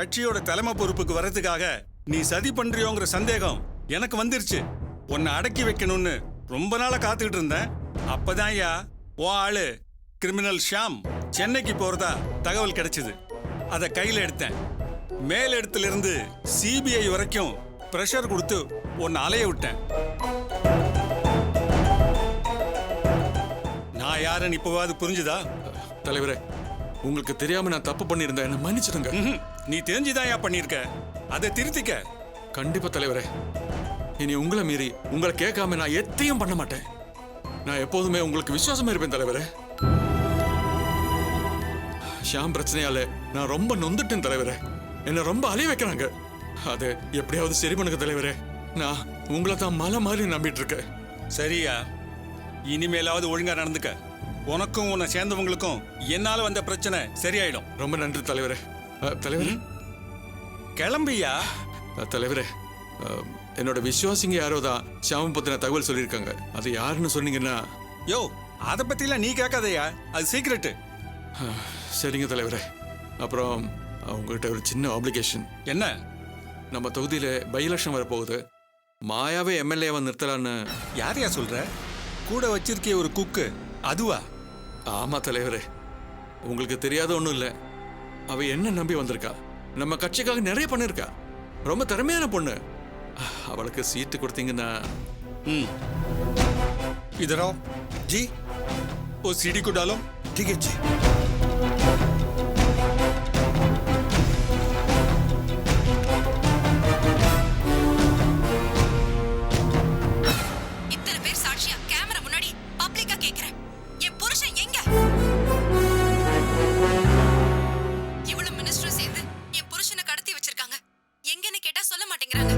கட்சியோட தலைமை பொறுப்புக்கு வர்றதுக்காக நீ சதி பண்றியோங்கிற சந்தேகம் எனக்கு வந்துருச்சு. உன்னை அடக்கி வைக்கணும்னு ரொம்ப நாளா காத்துக்கிட்டு இருந்தேன். அப்பதான் உன் ஆளு கிரிமினல் ஷாம் சென்னைக்கு போறதா தகவல் கிடைச்சது. அதை கையில எடுத்தேன். மேல் இடத்துல இருந்து சிபிஐ வரைக்கும் பிரஷர் கொடுத்து உன்னை அலைய விட்டேன். நான் யாருன்னு இப்பவாது புரிஞ்சுதா? தலைவரே, உங்களுக்கு தெரியாம நான் தப்பு பண்ணியிருந்தேன், என்ன மன்னிச்சிடுங்க. நீ தெரிஞ்சுதான் பண்ணிருக்க, அதை திருத்திக்க. கண்டிப்பா தலைவரே, இனி உங்களை மீறி உங்களை கேட்காம நான் எத்தையும் பண்ண மாட்டேன். நான் எப்போதுமே உங்களுக்கு விசுவாசமா இருப்பேன் தலைவரே. ஷாம் பிரச்சனையால நான் ரொம்ப நொந்துட்டேன் தலைவரே. என்ன ரொம்ப அலைய வைக்கிறாங்க. அதை எப்படியாவது சரி பண்ணுங்க தலைவரே. நான் உங்களை தான் மலை மாதிரி நம்பிட்டு இருக்கேன். சரியா, இனிமேலாவது ஒழுங்கா நடந்துக்க. உனக்கும் உன்னை சேர்ந்தவங்களுக்கும் என்னால வந்த பிரச்சனை சரியாயிடும். ரொம்ப நன்றி தலைவரே. தலைவரே கிளம்பியா? தலைவரே, என்னோட விசுவாசிங்க யாரோ தான் ஷாம பத்தின தகவல் சொல்லியிருக்காங்க. அது யாருன்னு சொன்னீங்கன்னா? யோ, அதை பத்திலாம் நீ கேட்காதையா, அது சீக்ரெட். சரிங்க தலைவரே. அப்புறம் உங்ககிட்ட ஒரு சின்ன ஆப்ளிகேஷன். என்ன? நம்ம தொகுதியில பை எலெக்ஷன் வரப்போகுது. மாயாவே எம்எல்ஏவை நிறுத்தலான்னு. யாரையா சொல்ற? கூட வச்சிருக்கே ஒரு குக்கு, அதுவா? ஆமா தலைவரே, உங்களுக்கு தெரியாத ஒன்றும் இல்லை. அவ என்ன நம்பி வந்திருக்கா. நம்ம கட்சிக்காக நிறைய பண்ணிருக்கா. ரொம்ப திறமையான பொண்ணு. அவளுக்கு சீட்டு கொடுத்தீங்கன்னா? इधर आओ जी, वो सीढ़ी को डालो। ठीक है जी। इतने பேர் சாட்சியா கேமரா முன்னாடி பப்ளிக்கா கேக்குறேன், என் புருஷன் எங்க? இவ்வளவு மினிஸ்டர் சேர்ந்து என் புருஷனை கடத்தி வச்சிருக்காங்க. எங்கன்னு கேட்டா சொல்ல மாட்டேங்கிறாங்க.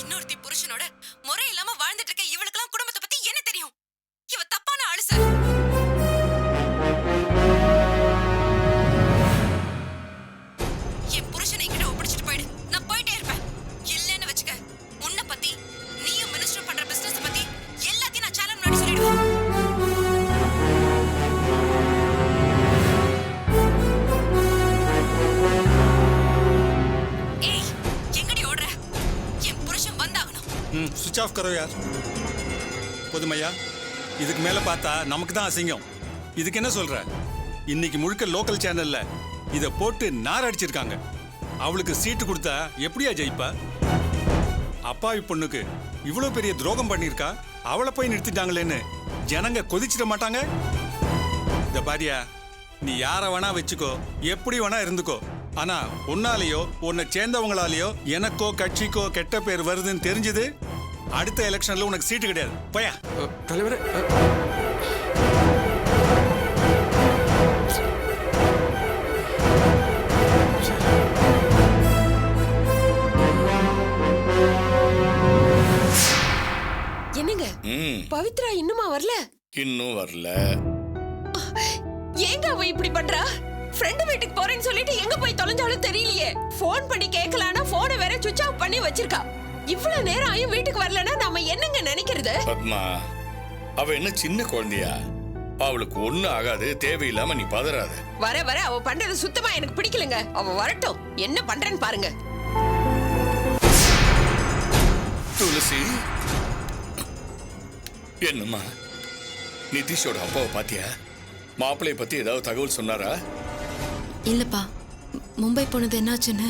இன்னொருத்தி புருஷனோட முறை இல்லாம வாழ்ந்துட்டு இருக்க இவளுக்கெல்லாம் குடும்பத்தை பத்தி என்ன தெரியும்? இவ தப்பான ஆளு சார். என் புருஷனை கிட்ட ஒப்படைச்சிட்டு போயிடு, நான் போயிட்டே இருப்பேன். இல்லன்னு வச்சுக்க, உன்னை பத்தி நீயும் மினிஸ்டர் பண்ற பிசினஸ் பத்தி எல்லாத்தையும் நான் சேனல் முன்னாடி சொல்லிடுவேன். ஏய், எங்கடி ஓடுற? என் புருஷன் வந்தாகணும். ஸ்விட்ச் ஆஃப் கரோ யார். போதுமையா, இதுக்கு மேல பார்த்தா நமக்கு தான் அசிங்கம். இதுக்கு என்ன சொல்ற? இன்னைக்கு முழுக்க லோக்கல் சேனல்ல இத போட்டு நார் அடிச்சிருக்காங்க. அவளுக்கு சீட்டு கொடுத்தா எப்படியா ஜெயிப்பா? அப்பாவி பொண்ணுக்கு இவ்வளவு பெரிய துரோகம் பண்ணிருக்கா, அவளை போய் நிறுத்திட்டாங்களேன்னு ஜனங்க கொதிச்சிட மாட்டாங்க? இந்த பாரியா, நீ யார வேணா வச்சுக்கோ, எப்படி வேணா இருந்துக்கோ. ஆனா உன்னாலேயோ உன்னை சேர்ந்தவங்களாலேயோ எனக்கோ கட்சிக்கோ கெட்ட பேர் வருதுன்னு தெரிஞ்சது, அடுத்த எலெக்ஷன்ல உனக்கு சீட்டு கிடையாது. போயா. தலைவரே, என்னங்க பவித்ரா இன்னுமா வரல? இன்னும் வரல. ஏங்க அவ இப்படி பண்றா? ஃப்ரெண்ட் வீட்டுக்கு போறேன்னு சொல்லிட்டு எங்க போய் தொலைஞ்சாலும் தெரியலையே. போன் பண்ணி கேட்கலானா போனை வேற சுவிட்ச் ஆஃப் பண்ணி வச்சிருக்கா. இவ்வளவு நேரம் ஆயும் வீட்டுக்கு வரலனா நாம என்னங்க நினைக்கிறது? பத்மா, அவ என்ன சின்ன குழந்தையா? அவளுக்கு ஒண்ணு ஆகாது. தேவையில்லாம நீ பதறாத. வர வர அவ பண்றது சுத்தமா எனக்கு பிடிக்கலங்க. அவ வரட்டும், என்ன பண்றேன்னு பாருங்க. துளசி, என்னம்மா நிதிஷோட அப்பாவை பாத்தியா? மாப்பிள்ளைய பத்தி ஏதாவது தகவல் சொன்னாரா? இல்லப்பா, மும்பை போனது என்னாச்சுன்னு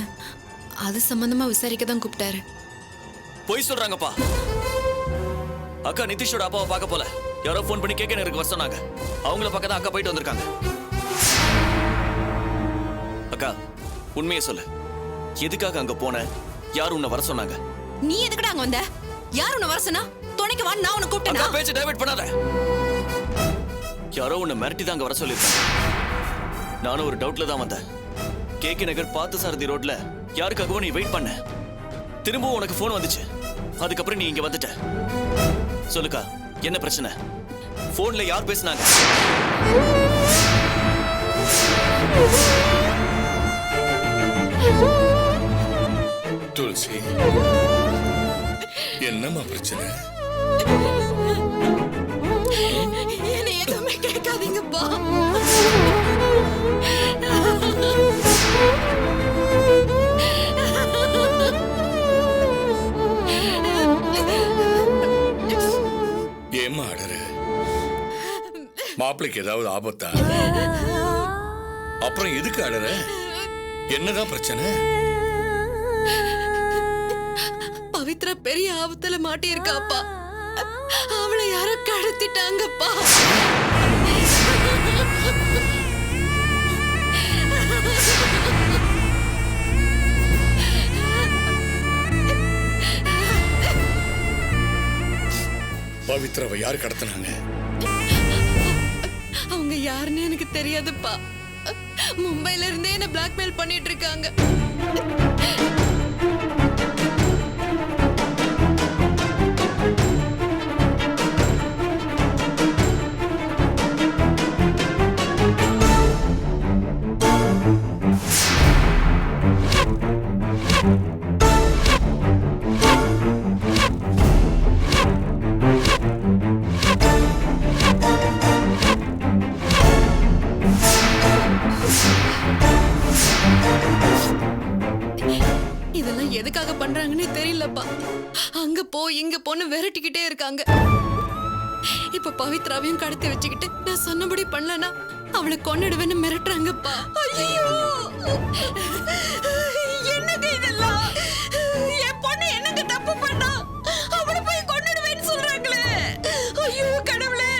அது சம்பந்தமா விசாரிக்க தான் கூப்பிட்டாரு. போய் சொல்றாங்கப்பா. அக்கா நிதிஷோட அப்பாவை பார்க்க போல. யாரோ போன் பண்ணி கேட்க எனக்கு வர சொன்னாங்க. அவங்கள பார்க்க தான் அக்கா போயிட்டு வந்திருக்காங்க. அக்கா, உண்மையை சொல்லு, எதுக்காக அங்க போன? யார் உன்னை வர சொன்னாங்க? நீ எதுக்குடா அங்க வந்த? யார் உன்னை வர சொன்னா? துணைக்கு வா, நான் உன்னை கூப்பிட்டேனா? அக்கா, பேச்சு டைவர்ட் பண்ணாத. யாரோ உன்னை மிரட்டி தான் அங்க வர சொல்லிருக்காங்க. நானும் ஒரு டவுட்ல தான் வந்தேன். கேகே நகர் பார்த்து சாரதி ரோட்ல யாருக்காகவும் நீ வெயிட் பண்ண. திரும்பவும் உனக்கு போன் வந்துச்சு. அதுக்கப்புறம் நீ இங்க வந்துட்ட. சொல்லுக்கா, என்ன பிரச்சனை? போன்ல யார் பேசினாங்க? துளசி, என்னம்மா பிரச்சனை? என்ன எதுவுமே கேட்காதீங்கப்பா. மாப்பிள்ளைக்கு ஏதாவது ஆபத்தா? அப்புறம் எதுக்கு அழற? என்னதான் பிரச்சனை? பவித்ரா பெரிய ஆபத்துல மாட்டியிருக்காப்பா. அவளை யாரோ கடத்திட்டாங்கப்பா. பவித்ராவை யாரு கடத்தினாங்க? அவங்க யாருன்னு எனக்கு தெரியாதுப்பா. மும்பைல இருந்தே என்ன பிளாக்மெயில் பண்ணிட்டு இருக்காங்க. இதெல்லாம் எதுக்காக பண்றாங்கன்னு தெரியலப்பா. அங்க போ இங்க போன்னு விரட்டிக்கிட்டே இருக்காங்க. இப்ப பவித்ராவையும் கடத்தி வச்சுக்கிட்டு நான் சொன்னபடி பண்ணலனா அவளை கொன்னுடுவேன்னு மிரட்டுறாங்கப்பா. ஐயோ, என்னங்க இதெல்லாம்? என் பொண்ணு என்னங்க தப்பு பண்ணா? அவளை போய் கொன்னுடுவேன்னு சொல்றாங்களே. ஐயோ கடவுளே,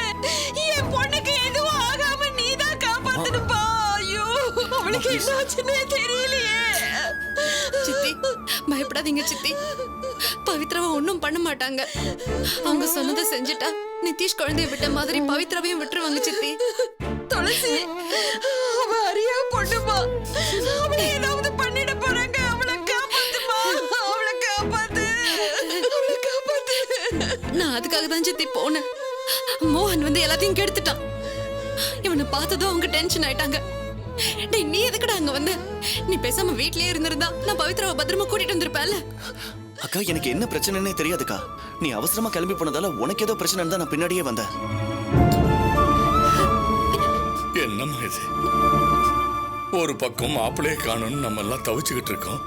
என் பொண்ணுக்கு எதுவும் ஆகாம நீதான் காப்பாத்தணும்பா. ஐயோ, அவளுக்கு என்னாச்சுன்னே தெரியலையே. சித்தி பயப்படாதீங்க சித்தி. பவித்ராவை ஒன்னும் பண்ண மாட்டாங்க. அவங்க சொன்னதை செஞ்சுட்டா நிதிஷ் குழந்தைய விட்ட மாதிரி பவித்ராவையும் விட்டுருவாங்க சித்தி. துளசி, அவ அறியா பொண்ணுமா. அவளை ஏதாவது பண்ணிட போறாங்க. அவளை காப்பாத்துமா, அவளை காப்பாத்து, அவளை காப்பாத்து. நான் அதுக்காக தான் சித்தி போனேன். மோகன் வந்து எல்லாத்தையும் கெடுத்துட்டான். இவனை பார்த்ததும் அவங்க டென்ஷன் ஆயிட்டாங்க. டேய், நீ எதுக்குடா அங்க வந்த? நீ பேசாம வீட்லயே இருந்திருந்தா நான் பவித்ராவை பத்திரமா கூட்டிட்டு வந்திருப்பேன்ல. அக்கா எனக்கு என்ன பிரச்சனைன்னே தெரியாதுக்கா. நீ அவசரமா கிளம்பி போனதால உனக்கு ஏதோ பிரச்சனை இருந்தா நான் பின்னாடியே வந்தேன். என்னம்மா இது? ஒரு பக்கம் மாப்பிள்ளையை காணும்னு நம்ம எல்லாம் தவிச்சுக்கிட்டு இருக்கோம்.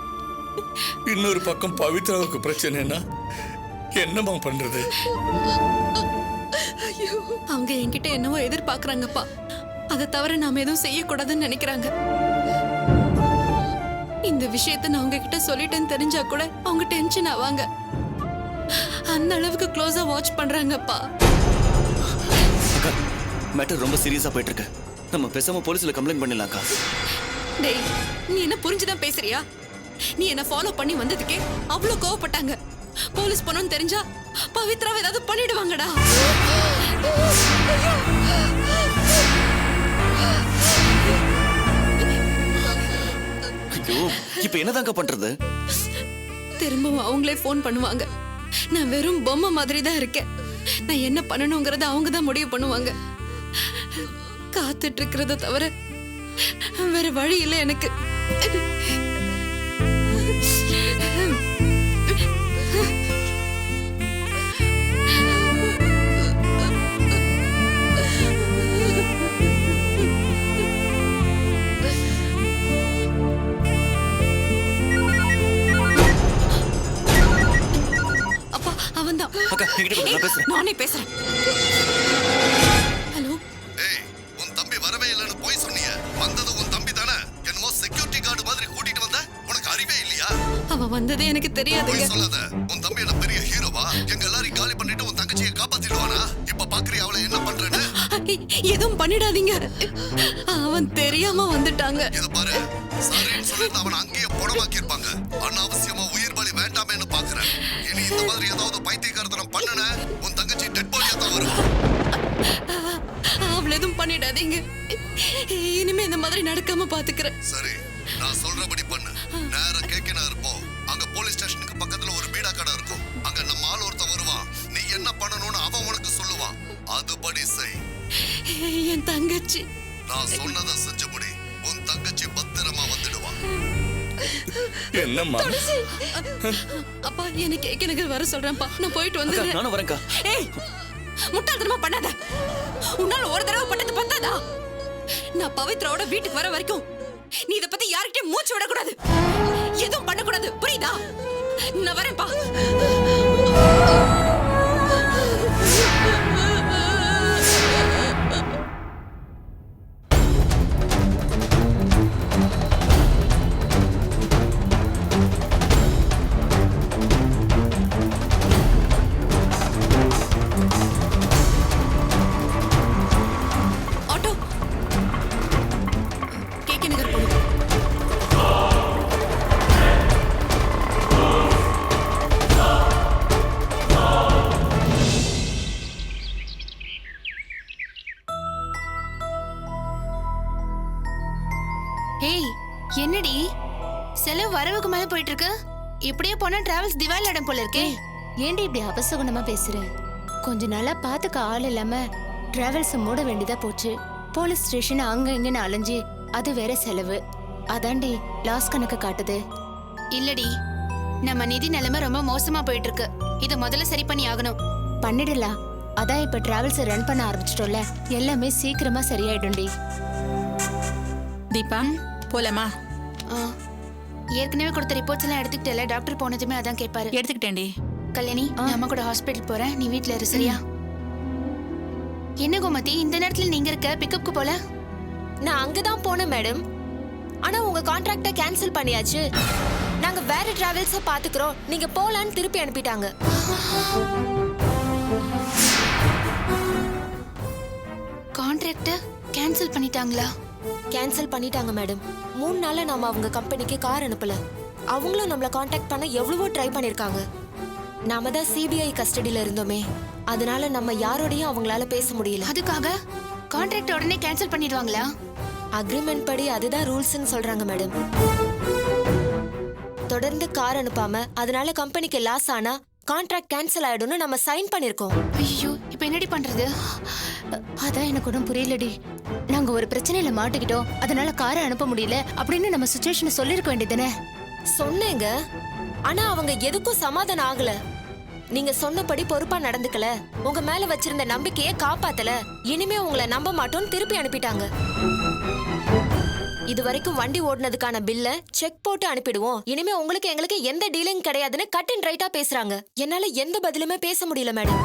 இன்னொரு பக்கம் பவித்ராவுக்கு பிரச்சனைனா என்னம்மா பண்றது? அவங்க என்கிட்ட என்னவோ எதிர்பார்க்கறாங்கப்பா. அதை தவிர நாம எதுவும் செய்யக்கூடாதுன்னு நினைக்கிறாங்க. இந்த விஷயத்தை நான் உங்ககிட்ட சொல்லிட்டேன்னு தெரிஞ்சா கூட அவங்க டென்ஷன் ஆவாங்க. அந்த அளவுக்கு க்ளோஸா வாட்ச் பண்றாங்கப்பா. அக்கா, மேட்டர் ரொம்ப சீரியஸா போயிட்டு இருக்கு. நம்ம பேசாம போலீஸ்ல கம்ப்ளைண்ட் பண்ணிடலாம்க்கா. டேய், நீ என்ன புரிஞ்சுதான் பேசுறியா? நீ என்ன ஃபாலோ பண்ணி வந்ததுக்கே அவ்வளவு கோவப்பட்டாங்க. போலீஸ் போனோம்னு தெரிஞ்சா பவித்ராவை ஏதாவது பண்ணிடுவாங்கடா. ஐயோ, இப்ப என்னதான்க்கா பண்றது? திரும்பவும் அவங்களே ஃபோன் பண்ணுவாங்க. நான் வெறும் பொம்மை மாதிரி தான் இருக்கேன். நான் என்ன பண்ணணுங்கிறத அவங்க தான் முடிவு பண்ணுவாங்க. காத்துட்டு இருக்கிறத தவிர வேற வழி இல்லை எனக்கு. அப்பா அவன்தான். அக்கா, என்கிட்ட கொஞ்சம் நான் பேசுறேன். நானே பேசுறேன். ஹலோ, ஏய், உன் தம்பி வரவே இல்லைன்னு போய் சொன்னீங்க. வந்தது உன் தம்பி தானே? என்னமோ செக்யூரிட்டி கார்டு மாதிரி கூட்டிட்டு வந்த. உனக்கு அறிவே இல்லையா? அவன் வந்ததே எனக்கு தெரியாதுங்க. போய் சொல்லாத. உன் தம்பி என்ன பெரிய ஹீரோவா? எங்க எல்லாரையும் காலி பண்ணிட்டு உன் தங்கச்சியை காப்பாத்திடுவானா? இப்ப பாக்குறியா அவளை என்ன பண்றேன்னு? எதுவும் பண்ணிடாதீங்க. அவன் தெரியாம வந்துட்டாங்க. இத பாரு, சரின்னு சொல்லிட்டு அவனை அங்கேயே புடமாக்கி இருப்பாங்க. அனாவசியமா உயிர் பலி வேண்டாமேன்னு பாக்குறேன். இனி இந்த மாதிரி ஏதாவது பைத்தியக்காரத்தனம் பண்ணுன உன் தங்கச்சி டெட் பாடியா தான் வருவா. அவளை எதுவும் பண்ணிடாதீங்க. இனிமே இந்த மாதிரி நடக்காம பாத்துக்கிறேன். சரி, நான் சொல்றபடி பண்ணு. நேரா கேக்கினா இருப்போம். அங்க போலீஸ் ஸ்டேஷனுக்கு பக்கத்துல ஒரு பீடா கடை இருக்கும். அங்க நம்ம ஆள் ஒருத்தன் வருவான். நீ என்ன பண்ணணும்னு அவன் உனக்கு சொல்லுவான். அதுபடி செய். என் தங்கச்சி, நான் சொன்னதை செஞ்சு முடி. உன் தங்கச்சி பத்திரமா வந்துடுவா. என்னம்மா? அப்பா என்ன கேக்க நகர் வர சொல்றேன்ப்பா. நான் போயிட்டு அக்கா, வந்துடுறேன். நானும் வரேன்க்கா. ஏய், முட்டாள்தனமா பண்ணாத. உன்னால ஒரு தடவை பண்ணது பத்தாதா? நான் பவித்ராவோட வீட்டுக்கு வர வரைக்கும் நீ இத பத்தி யார்கிட்டயும் மூச்சு விடக்கூடாது. எதுவும் பண்ணக்கூடாது, புரியுதா? நான் வரேன்ப்பா. ஏய் என்னடி செலவு வரவுக்கு மேல போயிட்டு இருக்கு. இப்படியே போனா டிராவல்ஸ் திவால் இடம் போல இருக்கே. ஏண்டி இப்படி அபசகுணமா பேசுற? கொஞ்ச நாளா பாத்துக்க ஆள் இல்லாம டிராவல்ஸ் மூட வேண்டியதா போச்சு. போலீஸ் ஸ்டேஷன் அங்க இங்கன்னு அலைஞ்சு அது வேற செலவு. அதாண்டி லாஸ் கணக்கு காட்டுது. இல்லடி, நம்ம நிதி நிலைமை ரொம்ப மோசமா போயிட்டு இருக்கு. இத முதல்ல சரி பண்ணி ஆகணும். பண்ணிடலாம். அதான் இப்ப டிராவல்ஸ் ரன் பண்ண ஆரம்பிச்சிட்டோம்ல, எல்லாமே சீக்கிரமா சரியாயிடும்டி. தீபா போலாமா? ஏற்கனவே கொடுத்த ரிப்போர்ட்ஸ் எல்லாம் எடுத்துக்கிட்டல. டாக்டர் போனதுமே அதான் கேட்பாரு. எடுத்துக்கிட்டேன்டி. கல்யாணி, நான் அம்மா கூட ஹாஸ்பிட்டல் போறேன், நீ வீட்ல இரு சரியா? என்ன கோமதி இந்த நேரத்துல நீங்க இருக்க? பிக்கப்க்கு போல? நான் அங்கதான் போனேன் மேடம். ஆனா உங்க கான்ட்ராக்ட கேன்சல் பண்ணியாச்சு. நாங்க வேற டிராவல்ஸ பாத்துக்கிறோம், நீங்க போலான்னு திருப்பி அனுப்பிட்டாங்க. கான்ட்ராக்ட கேன்சல் பண்ணிட்டாங்களா? கேன்சல் பண்ணிட்டாங்க மேடம். 3 நாளா நாம அவங்க கம்பெனிக்கு கார் அனுப்பல. அவங்களும் நம்மள காண்டாக்ட் பண்ண எவ்வளவோ ட்ரை பண்ணிருக்காங்க. நாம தான் சிபிஐ கஸ்டடியில இருந்தோமே, அதனால நம்ம யாரோடையும் அவங்களால பேச முடியல. அதுக்காக கான்ட்ராக்ட் உடனே கேன்சல் பண்ணிடுவாங்களா? அக்ரிமெண்ட் படி அதுதான் ரூல்ஸ்னு சொல்றாங்க மேடம். தொடர்ந்து கார் அனுப்பாம அதனால கம்பெனிக்கு லாஸ் ஆனா கான்ட்ராக்ட் கேன்சல் ஆயிடும்னு நம்ம சைன் பண்ணிருக்கோம். ஐயோ, இப்போ என்னடி பண்றது? அதான் எனக்கு ஒன்றும் புரியலடி. நாங்க ஒரு பிரச்சனையில மாட்டிக்கிட்டோம், அதனால காரை அனுப்ப முடியல அப்படின்னு நம்ம சுச்சுவேஷனை சொல்லிருக்க வேண்டியதுதானே? சொன்னேங்க, ஆனா அவங்க எதுக்கும் சமாதானம் ஆகல. நீங்க சொன்னபடி பொறுப்பா நடந்துக்கல, உங்க மேல வச்சிருந்த நம்பிக்கையை காப்பாத்தல, இனிமே உங்களை நம்ப மாட்டோம்னு திருப்பி அனுப்பிட்டாங்க. இது வரைக்கும் வண்டி ஓடுனதுக்கான பில்ல செக் போட்டு அனுப்பிடுவோம், இனிமே உங்களுக்கு எங்களுக்கு எந்த டீலிங் கிடையாதுன்னு கட் அண்ட் ரைட்டா பேசுறாங்க. என்னால எந்த பதிலுமே பேச முடியல மேடம்.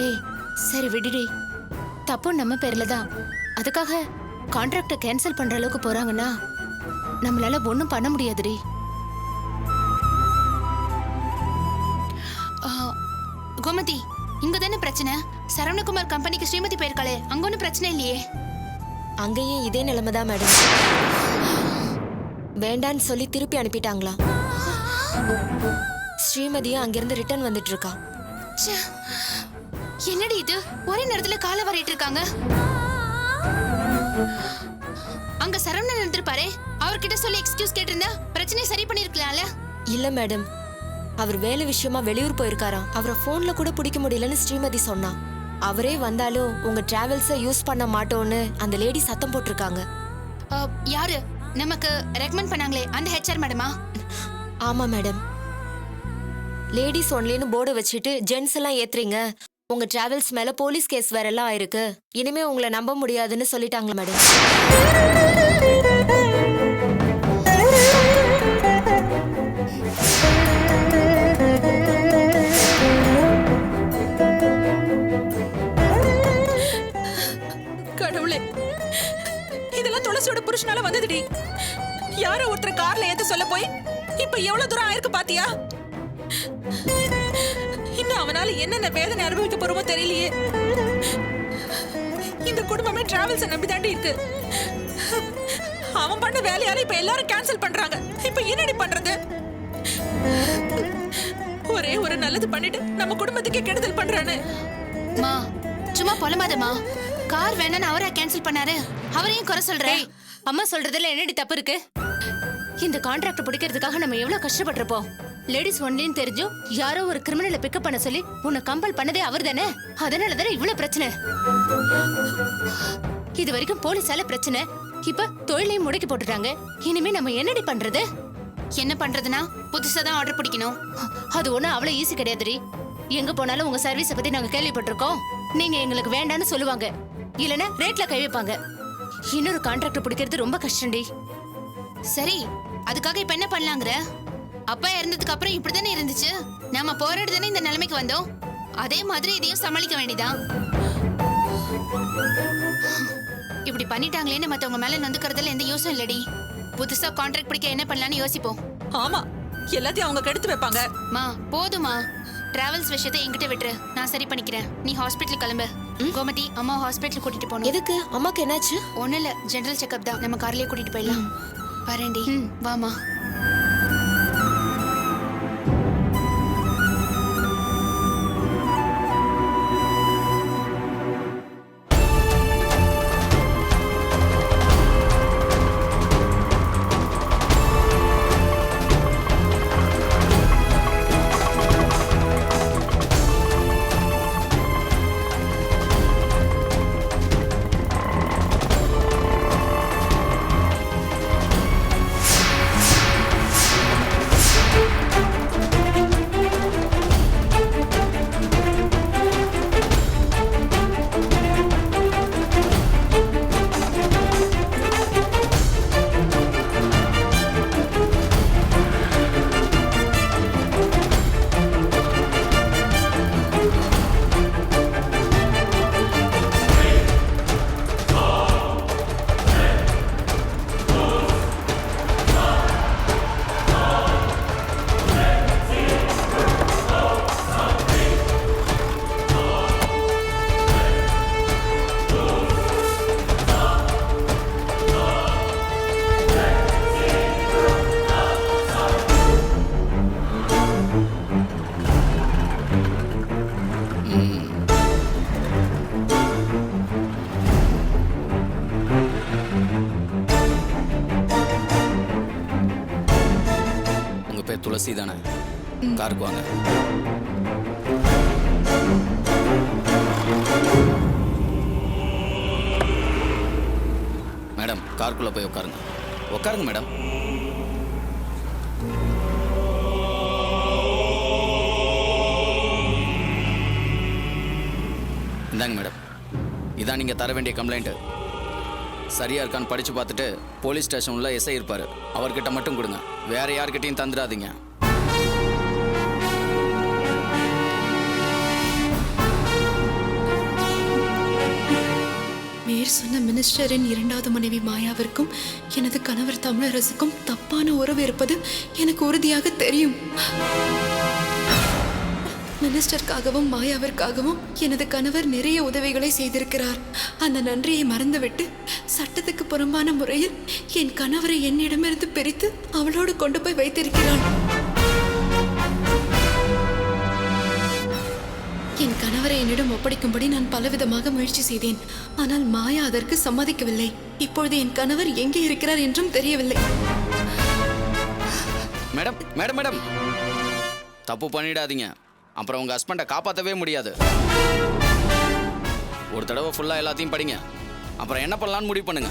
ஏய் சரி விடுடி, தப்பு நம்ம பேர்ல தான். அதுக்காக கான்ட்ராக்ட கேன்சல் பண்ற அளவுக்கு போறாங்கன்னா நம்மளால ஒண்ணும் பண்ண முடியாதுடி. கோமதி, இங்க தானே பிரச்சனை? சரவணகுமார் கம்பெனிக்கு ஸ்ரீமதி போயிருக்காளே, அங்க ஒன்னும் பிரச்சனை இல்லையே? அங்கேயும் இதே நிலைமைதான் மேடம். வேண்டான்னு சொல்லி திருப்பி அனுப்பிட்டாங்களா. ஸ்ரீமதியும் அங்கிருந்து ரிட்டர்ன் வந்துட்டு இருக்கா. ச்சே, என்னடி இது? ஒரே நேரத்துல காலை வரையிட்டு இருக்காங்க. அங்க சரவணன் இருந்திருப்பாரே, அவர்கிட்ட சொல்லி எக்ஸ்கியூஸ் கேட்டிருந்தா பிரச்சனை சரி பண்ணிருக்கலாம்ல? இல்ல மேடம், அவர் வேலை விஷயமா வெளியூர் போயிருக்காராம். அவரை போன்ல கூட பிடிக்க முடியலன்னு ஸ்ரீமதி சொன்னா. அவரே வந்தாலும் உங்க டிராவல்ஸை யூஸ் பண்ண மாட்டோம்னு அந்த லேடி சத்தம் போட்டிருக்காங்க. யாரு நமக்கு ரெக்கமெண்ட் பண்ணாங்களே, அந்த ஹெச்ஆர் மேடமா? ஆமா மேடம். லேடிஸ் ஒன்லின்னு போர்டு வச்சுட்டு ஜென்ஸ் எல்லாம் ஏத்துறீங்க, உங்க டிராவல்ஸ் மேல போலீஸ் கேஸ் வேற எல்லாம் ஆயிருக்கு, இனிமே உங்களை நம்ப முடியாதுன்னு சொல்லிட்டாங்க மேடம். கடவுளே, இதெல்லாம் துளசியோட புருஷனால வந்ததுடி. யாரோ ஒருத்தர் கார்ல ஏத்த சொல்ல போய் இப்ப எவ்வளவு தூரம் ஆயிருக்கு பாத்தியா? இன்னும் அவனால என்னென்ன வேதனை அனுபவிக்க போறோமோ தெரியலையே. இந்த குடும்பமே டிராவல்ஸ் நம்பி தாண்டி இருக்கு. அவன் பண்ண வேலையால இப்ப எல்லாரும் கேன்சல் பண்றாங்க. இப்ப என்னடி பண்றது? ஒரே ஒரு நல்லது பண்ணிட்டு நம்ம குடும்பத்துக்கே கெடுதல் பண்றானே. மா சும்மா பொலமாதமா. கார் வேணான்னு அவரா கேன்சல் பண்ணாரு, அவரையும் குறை சொல்றேன். அம்மா சொல்றதுல என்னடி தப்பு இருக்கு? இந்த கான்ட்ராக்ட் பிடிக்கிறதுக்காக நம்ம எவ்வளவு கஷ்டப்பட்டிருப்போம். லேடிஸ் ஒன்லின்னு தெரிஞ்சும் யாரோ ஒரு கிரிமினலை பிக்கப் பண்ண சொல்லி உன்னை கம்பல் பண்ணதே அவர் தானே. அதனால தானே இவ்வளவு பிரச்சனை. இது வரைக்கும் போலீஸால பிரச்சனை, இப்ப தொழிலையும் முடக்கி போட்டுட்டாங்க. இனிமே நம்ம என்னடி பண்றது? என்ன பண்றதுன்னா புதுசா தான் ஆர்டர் பிடிக்கணும். அது ஒண்ணும் அவ்வளவு ஈஸி கிடையாதுடி. எங்க போனாலும் உங்க சர்வீஸை பத்தி நாங்க கேள்விப்பட்டிருக்கோம். நீங்க எங்களுக்கு வேண்டான்னு சொல்லுவாங்க, இல்லனா ரேட்ல கை வைப்பாங்க. இன்னொரு கான்ட்ராக்ட் பிடிக்கிறது ரொம்ப கஷ்டம்டி. சரி, அதுக்காக இப்ப என்ன பண்ணலாங்கிற? அப்பா இறந்ததுக்கு அப்புறம் இப்படிதானே இருந்துச்சு. நாம போராடி தானே இந்த நிலைமைக்கு வந்தோம். அதே மாதிரி இதையும் சமாளிக்க வேண்டியதான். இப்படி பண்ணிட்டாங்களேன்னு மத்தவங்க மேல நொந்துக்கிறதுல எந்த யூஸும் இல்லடி. புதுசா கான்ட்ராக்ட் பிடிக்க என்ன பண்ணலாம்னு யோசிப்போம். ஆமா, எல்லாத்தையும் அவங்க கெடுத்து வைப்பாங்க. மா போதுமா, டிராவல்ஸ் விஷயத்தை என்கிட்ட விட்டுரு, நான் சரி பண்ணிக்கிறேன். நீ ஹாஸ்பிட்டல் கிளம்பு. கோமதி, அம்மா ஹாஸ்பிட்டல் கூட்டிட்டு போகணும். எதுக்கு? அம்மாக்கு என்னாச்சு? ஒண்ணு இல்ல, ஜெனரல் செக்அப் தான். நம்ம கார்லயே கூட்டிட்டு போயிடலாம். வரேன்டி, வாமா. காருக்கு வாங்க. மேடம், காருக்குள்ள போய் உட்காருங்க. உட்காருங்க மேடம். இந்தாங்க மேடம், இதான் நீங்க தர வேண்டிய கம்ப்ளைண்ட். சரியா இருக்கான்னு படிச்சு பார்த்துட்டு போலீஸ் ஸ்டேஷன் உள்ள எஸ்ஐ இருப்பாரு, அவர்கிட்ட மட்டும் கொடுங்க. வேற யார்கிட்டையும் தந்துடாதீங்க. மேயர் சொன்ன மினிஸ்டரின் இரண்டாவது மனைவி மாயாவிற்கும் எனது கணவர் தமிழரசுக்கும் தப்பான உறவு இருப்பது எனக்கு உறுதியாக தெரியும். மினிஸ்டருக்காகவும் மாயாவிற்காகவும் எனது கணவர் நிறைய உதவிகளை செய்திருக்கிறார். அந்த நன்றியை மறந்துவிட்டு சட்டத்துக்கு புறம்பான முறையில் என் கணவரை என்னிடமிருந்து பிரித்து அவளோடு கொண்டு போய் வைத்திருக்கிறாள். என் கணவரை என்னிடம் ஒப்படைக்கும்படி நான் பலவிதமாக முயற்சி செய்தேன். ஆனால் மாயா அதற்கு சம்மதிக்கவில்லை. இப்பொழுது என் கணவர் எங்கே இருக்கிறார் என்றும் தெரியவில்லை. மேடம் மேடம் மேடம், தப்பு பண்ணிடாதீங்க. அப்புறம் உங்க ஹஸ்பண்டை காப்பாற்றவே முடியாது. ஒரு தடவை ஃபுல்லா எல்லாத்தையும் படிங்க, அப்புறம் என்ன பண்ணலாம்னு முடிவு பண்ணுங்க.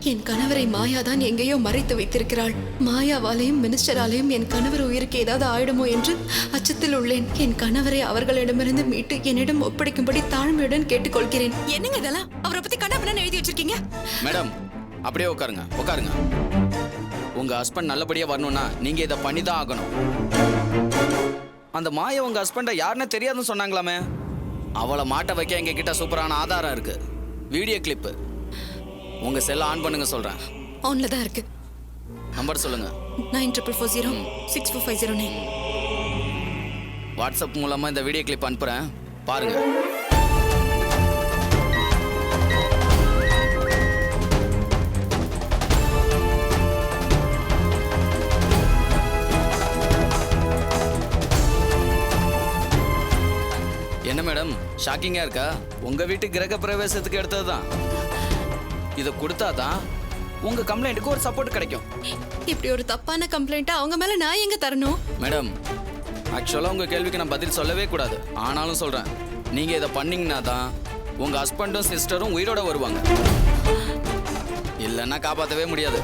என் கணவரை மாயா தான் எங்கேயோ மறைத்து வைத்திருக்கிறாள். மாயாவாலையும் மினிஸ்டராலையும் என் கணவர் உயிருக்கு ஏதாவது ஆயிடுமோ என்று அச்சத்தில் உள்ளேன். என் கணவரை அவர்களிடமிருந்து மீட்டு என்னிடம் ஒப்படைக்கும்படி தாழ்மையுடன் கேட்டுக்கொள்கிறேன். என்னங்க இதெல்லாம்? அவரை பத்தி கண்ணாபின்னு எழுதி வச்சிருக்கீங்க. மேடம், அப்படியே உட்காருங்க உட்காருங்க. உங்க ஹஸ்பண்ட் நல்லபடியா வரணும்னா நீங்க இதை பண்ணி தான் ஆகணும். அந்த மாயா உங்க ஹஸ்பண்டை யாருன்னு தெரியாதுன்னு சொன்னாங்களாமே, அவளை மாட்ட வைக்க எங்க கிட்ட சூப்பரான ஆதாரம் இருக்கு. Video clip. உங்க செல்ல ஆன் பண்ணுங்க சொல்றேன். ஆன்ல தான் இருக்கு. நம்பர் சொல்லுங்க. 9440645009. வாட்ஸ்அப் மூலமா இந்த வீடியோ கிளிப் அனுப்புறேன், பாருங்க. என்ன மேடம், ஷாக்கிங்கா இருக்கா? உங்க வீட்டு கிரக பிரவேசத்துக்கு எடுத்ததுதான். இதை கொடுத்தாதான் உங்க கம்ப்ளைண்ட்டுக்கு ஒரு சப்போர்ட் கிடைக்கும். இப்படி ஒரு தப்பான கம்ப்ளைண்ட்டை அவங்க மேல நான் எங்க தரணும்? மேடம், ஆக்சுவலா உங்க கேள்விக்கு நான் பதில் சொல்லவே கூடாது. ஆனாலும் சொல்றேன், நீங்க இதை பண்ணீங்கன்னா தான் உங்க ஹஸ்பண்டும் சிஸ்டரும் உயிரோட வருவாங்க. இல்லைன்னா காப்பாற்றவே முடியாது.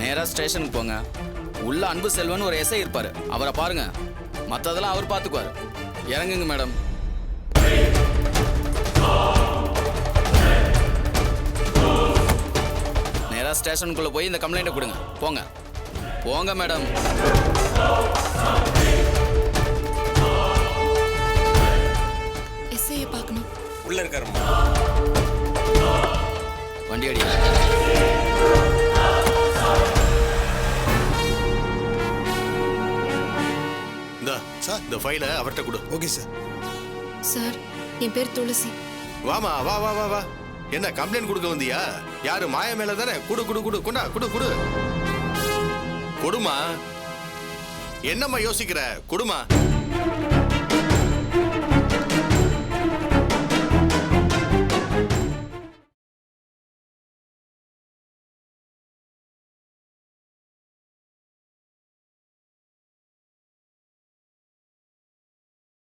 நேரா ஸ்டேஷனுக்கு போங்க. உள்ள அன்பு செல்வன் ஒரு எஸ்ஐ இருப்பாரு, அவரை பாருங்க. மற்றதெல்லாம் அவர் பார்த்துக்குவாரு. இறங்குங்க மேடம். நேரா ஸ்டேஷனுக்குள்ள போய் இந்த கம்ப்ளைண்ட்டை கொடுங்க. போங்க போங்க மேடம். எஸ்ஐயை பார்க்கணும். உள்ள இருக்காருமா. வண்டி அடி. இந்த ஃபைலை அவர்கிட்ட கொடு. Okay sir. சார், என் பேர் துளசி. வாமா, வா வா வா வா. என்ன கம்ப்ளைண்ட் கொடுக்க வந்தியா? யாரு மாயா மேல தானே? குடு குடு குடு கொண்டா குடு குடு கொடுமா. என்னம்மா யோசிக்கிற? கொடுமா.